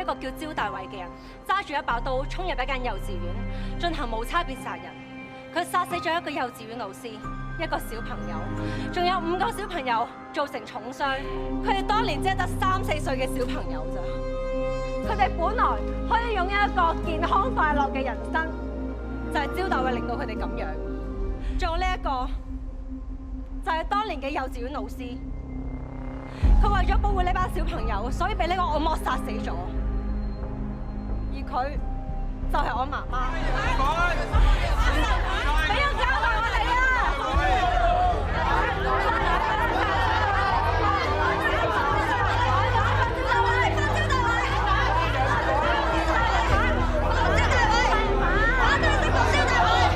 個叫焦大偉嘅人揸住一把刀衝入一間幼稚園，進行無差別殺人。佢殺死咗一個幼稚園老師、一個小朋友，仲有5個小朋友造成重傷。佢哋當年只係得3、4歲嘅小朋友咋。佢哋本來可以擁有一個健康快樂嘅人生，就係焦大偉令到佢哋咁樣。仲有呢一個就係當年嘅幼稚園老師。佢為咗保護呢班小朋友，所以俾呢個惡魔殺死咗。而佢就係我媽媽。你要交代我哋啊！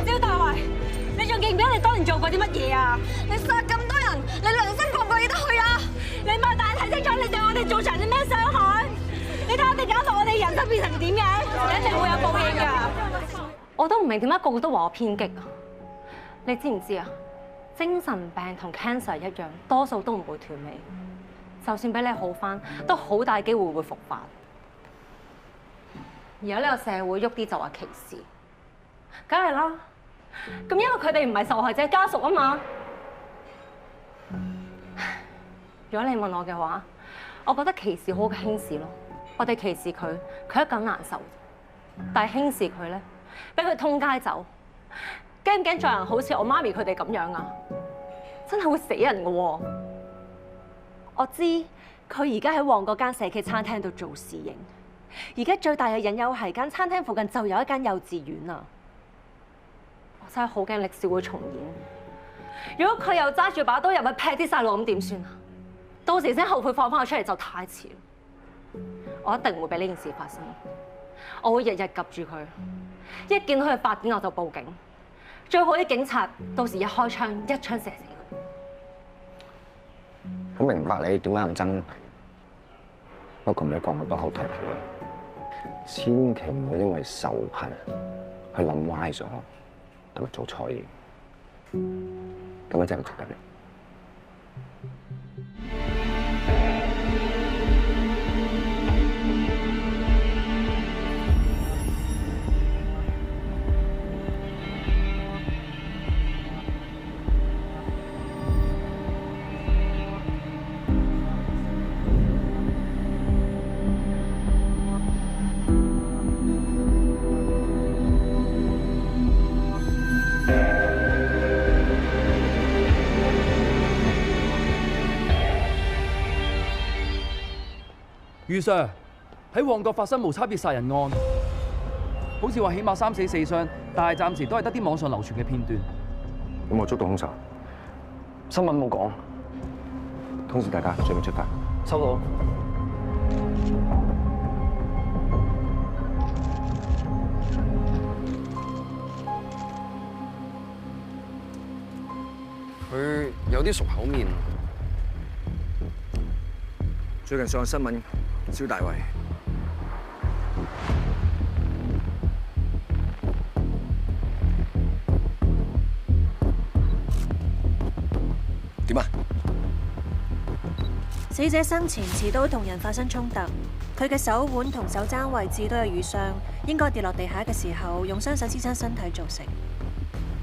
焦大偉，你仲記唔記得你當年做過啲乜嘢啊？你殺咁多人，你良心過唔過意得去啊？你擘大眼睇清楚，你對我哋做成啲咩傷害？你睇我哋搞到我哋人生變成點樣？你一定會有報應㗎！我都唔明點解個個都話我偏激啊！你知唔知啊？精神病同 cancer 一樣，多數都唔會斷尾，就算俾你好返，都好大機會會復發。而家呢個社會喐啲就話歧視，梗係啦。咁因為佢哋唔係受害者家屬啊嘛。如果你問我嘅話，我覺得歧視好過輕視咯。我哋歧視佢，佢一個人難受；但係輕視佢咧，俾佢通街走，驚唔驚做人好似我媽咪佢哋咁樣啊？真係會死人㗎喎！我知佢而家喺旺角間社企餐廳度做侍應，而家最大嘅隱憂係間餐廳附近就有一間幼稚園啊！我真係好驚歷史會重演。如果佢又揸住把刀入去劈啲細路，咁點算啊？到時先後悔放翻佢出嚟就太遲。我一定唔會俾呢件事發生。我會日日及住佢，一見到佢發癲我就報警。最好啲警察到時一開槍，一槍射死佢。好明白你點解咁憎，不過唔好講好多口頭千祈唔好因為仇恨去諗歪咗，同埋做錯嘢，咁樣真係唔值得你。余 Sir 喺旺角發生無差別殺人案，好似話起碼3死4傷，但係暫時都係得啲網上流傳嘅片段。有冇捉到兇手？新聞冇講，通知大家準備出發。收到。佢有啲熟口面，最近上新聞，焦大偉。點啊？死者生前持刀同人發生衝突，佢嘅手腕同手踭位置都有瘀傷，應該跌落地下嘅時候用雙手支撐身體造成。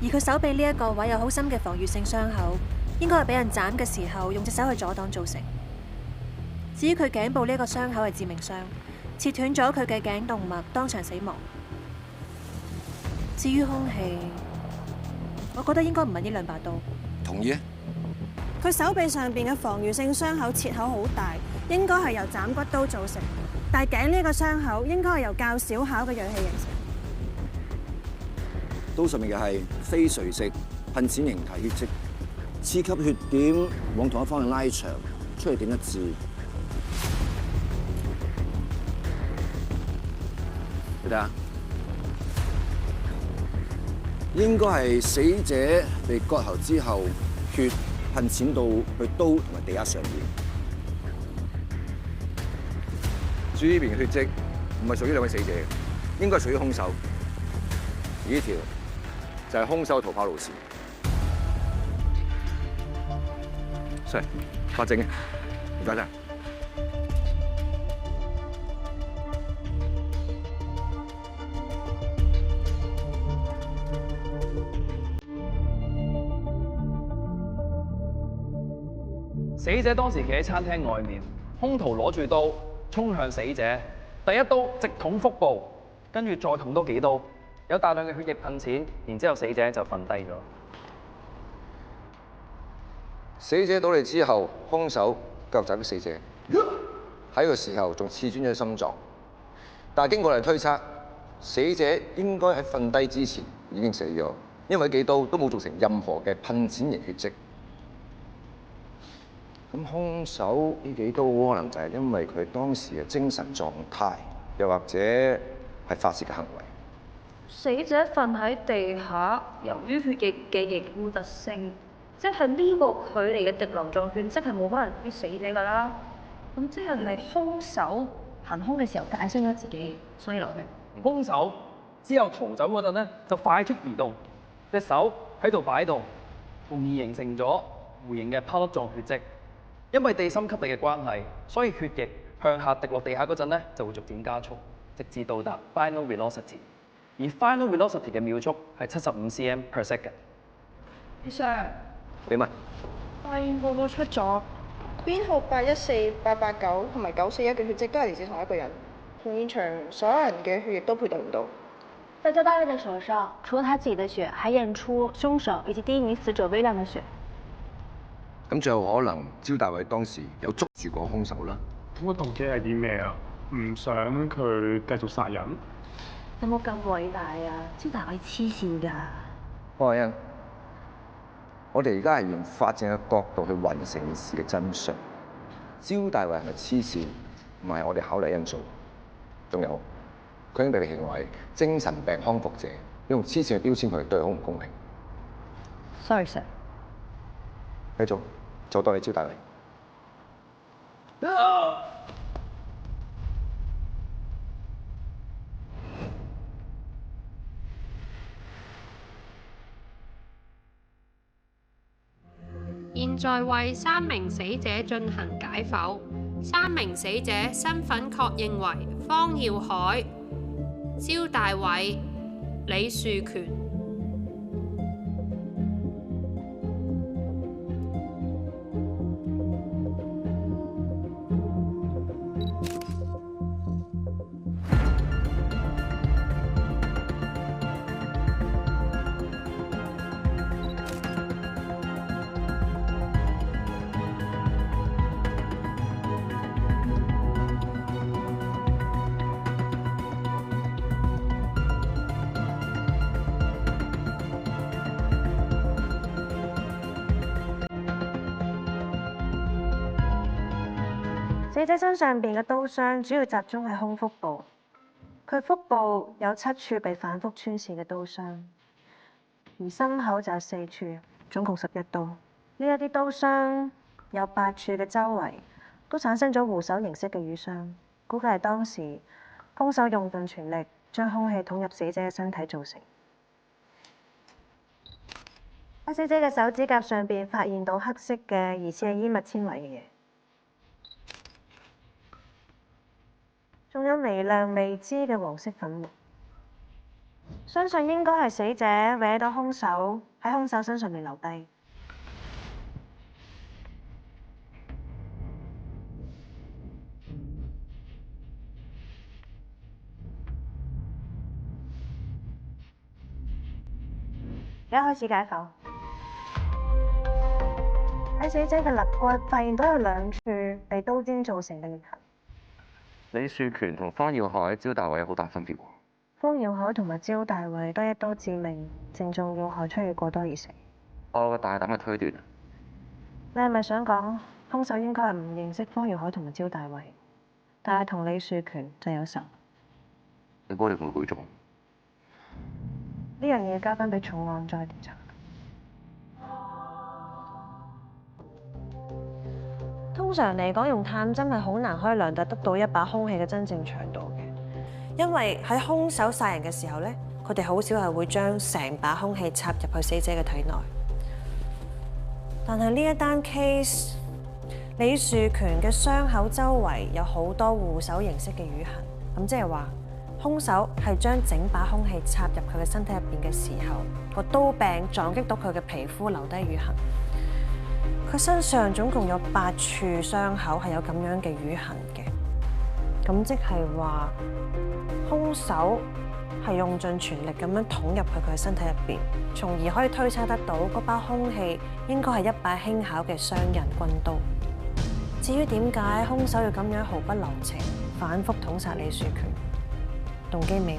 而佢手臂呢一個位有好深嘅防禦性傷口，應該係俾人斬嘅時候用隻手去阻擋造成。至於佢頸部呢一個傷口係致命傷，切斷咗佢嘅頸動脈，當場死亡。至於兇器，我覺得應該唔係呢2把刀。同意啊。佢手臂上邊嘅防禦性傷口切口好大，應該係由斬骨刀造成。但係頸呢個傷口應該係由較小巧嘅銳器形成。刀上面嘅係非垂直噴淺形體血跡，刺級血點往同一方向拉長，出嚟點一致。你睇下，應該係死者被割喉之後，血噴淺到去刀同埋地下上面。至於呢邊嘅血跡唔係屬於2位死者，應該係屬於兇手。而呢條就係兇手逃跑路線。Sir，法證嘅，唔該晒。死者當時企喺餐廳外面，兇徒攞住刀衝向死者，第一刀直捅腹部，跟住再捅多幾刀，有大量嘅血液噴濺，然之後死者就瞓低咗。死者倒地之後，兇手腳襲擊死者，喺個時候仲刺穿咗心臟。但係經過我哋推測，死者應該喺瞓低之前已經死咗，因為幾刀都冇造成任何嘅噴濺型血跡。咁兇手呢幾刀可能就係因為佢當時嘅精神狀態，又或者係發泄嘅行為。死者瞓喺地下，由於血液嘅凝固特性，即係呢個距離嘅滴流狀血跡係冇可能於死者㗎啦。咁即係咪兇手行兇嘅時候解釋咗自己，所以流血？兇手之後逃走嗰陣咧，就快速移動，隻手喺度擺動，從而形成咗弧形嘅泡粒狀血跡。因為地心吸力嘅關係，所以血液向下滴落地下嗰陣咧，就會逐漸加速，直至到達 final velocity。而 final velocity 嘅秒速係75 cm/s。醫生，你問？化驗報告出咗，編號814、889同埋941嘅血跡都係嚟自同一個人，同現場所有人嘅血液都配對唔到。在焦大衛的手上，除了他自己的血，還驗出兇手以及第一名死者微量的血。咁最後可能焦大偉當時有捉住過兇手啦。咁個動機係啲咩啊？唔想佢繼續殺人？有冇咁偉大啊？焦大偉黐線㗎。方海欣，我哋而家係用法證嘅角度去揾成件事嘅真相。焦大偉係咪黐線，唔係我哋考慮因素。仲有，佢已經被評為精神病康復者，用黐線嘅標籤佢對佢好唔公平。Sorry sir。繼續，就當你焦大偉。現在為3名死者進行解剖，3名死者身份確認為方耀凱、焦大偉、李樹權。死者身上邊嘅刀傷主要集中喺胸腹部，佢腹部有7處被反覆穿刺嘅刀傷，而心口就有4處，總共11刀。呢一啲刀傷有8處嘅周圍都產生咗護手形式嘅瘀傷，估計係當時兇手用盡全力將兇器捅入死者嘅身體造成。喺死者嘅手指甲上邊發現到黑色嘅疑似係衣物纖維嘅嘢。仲有微量未知嘅黃色粉末，相信應該係死者搲到兇手喺兇手身上面留低。而家開始解剖，喺死者嘅肋骨發現到有2處被刀尖造成嘅裂痕。李樹權同方耀凱、焦大偉有好大分別喎。方耀凱同埋焦大偉都一刀致命，正中要害出血過多而死。我有個大膽嘅推斷。你係咪想講兇手應該係唔認識方耀凱同埋焦大偉，但係同李樹權就有仇？你幫你會舉重。呢樣嘢交翻俾重案再調查。通常嚟講，用探針係好難可以量度得到一把兇器嘅真正長度嘅，因為喺兇手殺人嘅時候咧，佢哋好少係會將成把兇器插入去死者嘅體內。但係呢一單 case， 李樹權嘅傷口周圍有好多護手形式嘅瘀痕，咁即係話兇手係將整把兇器插入佢嘅身體入邊嘅時候，個刀柄撞擊到佢嘅皮膚，留低瘀痕。佢身上總共有8處傷口係有咁樣嘅瘀痕嘅，咁即係話兇手係用盡全力咁樣捅入去佢嘅身體入邊，從而可以推測得到嗰把兇器應該係一把輕巧嘅雙刃軍刀。至於點解兇手要咁樣毫不留情，反覆捅殺李樹權，動機未明。